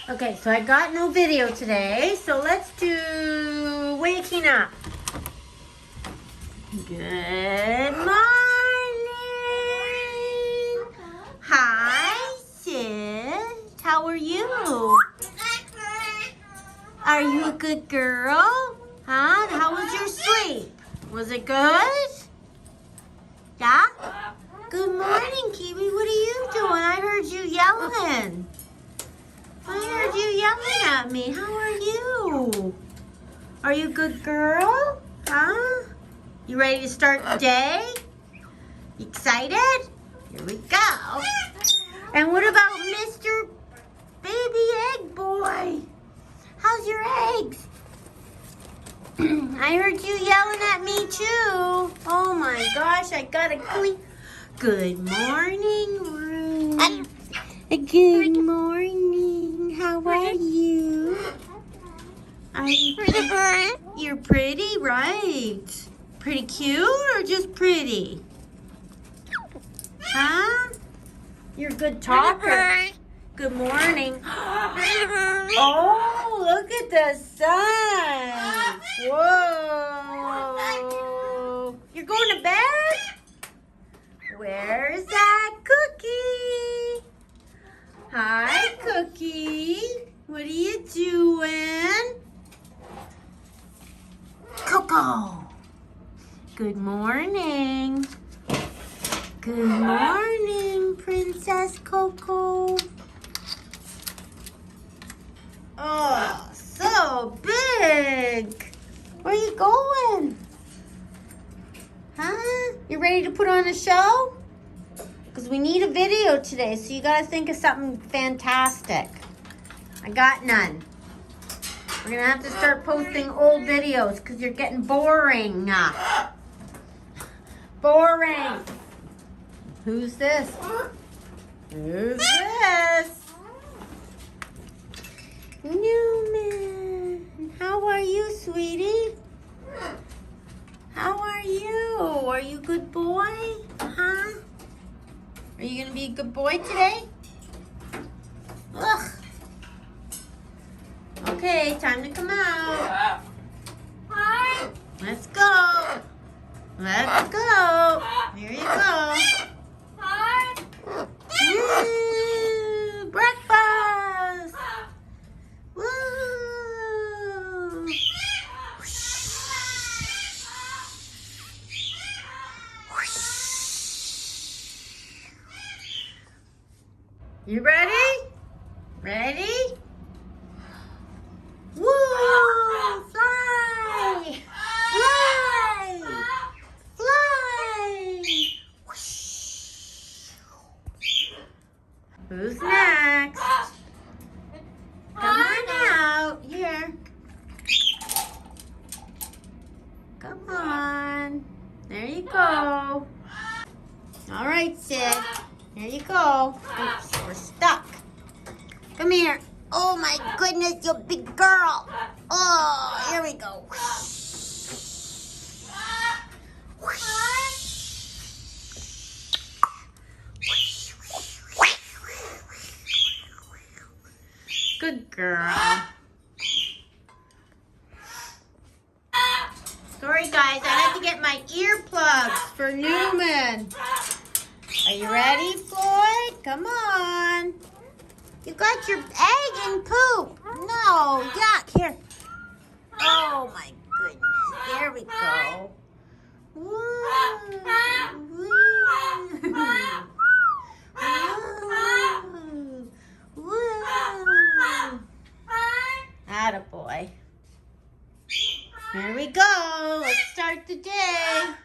Okay, so I got no video today, so let's do waking up. Good morning. Hi, sis. How are you? Are you a good girl? Huh? How was your sleep? Was it good? Yeah? Good morning, Kiwi. What are you doing? I heard you yelling. I heard you yelling at me. How are you? Are you a good girl? Huh? You ready to start the day? You excited? Here we go. And what about Mr. Baby Egg Boy? How's your eggs? I heard you yelling at me too. Oh my gosh, I gotta clean. Good morning, Ruth. Good morning. How are you? Are you pretty? You're pretty, right? Pretty cute or just pretty? Huh? You're a good talker. Good morning. Oh, look at the sun. Whoa. You're going to bed? Where's that Cookie? Hi, Cookie. What are you doing? Coco. Good morning. Good morning, Princess Coco. Oh, so big. Where are you going? Huh? You ready to put on a show? Because we need a video today, so you got to think of something fantastic. I got none. We're going to have to start posting old videos because you're getting boring. Boring. Who's this? Who's this? Newman. How are you, sweetie? How are you? Are you a good boy? Huh? Are you going to be a good boy today? Ugh. Okay, time to come out. Let's go. Let's go. Here you go. Woo! Breakfast. Woo! You ready? Ready? Woo! Fly! Fly! Fly! Who's next? Come on out. Here. Come on. There you go. All right, Sid. Here you go. Oops, we're stuck. Come here. Oh my goodness, you big girl. Oh, here we go. Good girl. Sorry guys, I had to get my earplugs for Newman. Are you ready, Floyd? Come on. You got your egg and poop. No, yuck. Here. Oh my goodness. There we go. Woo. Woo. Woo. Attaboy. Here we go. Let's start the day.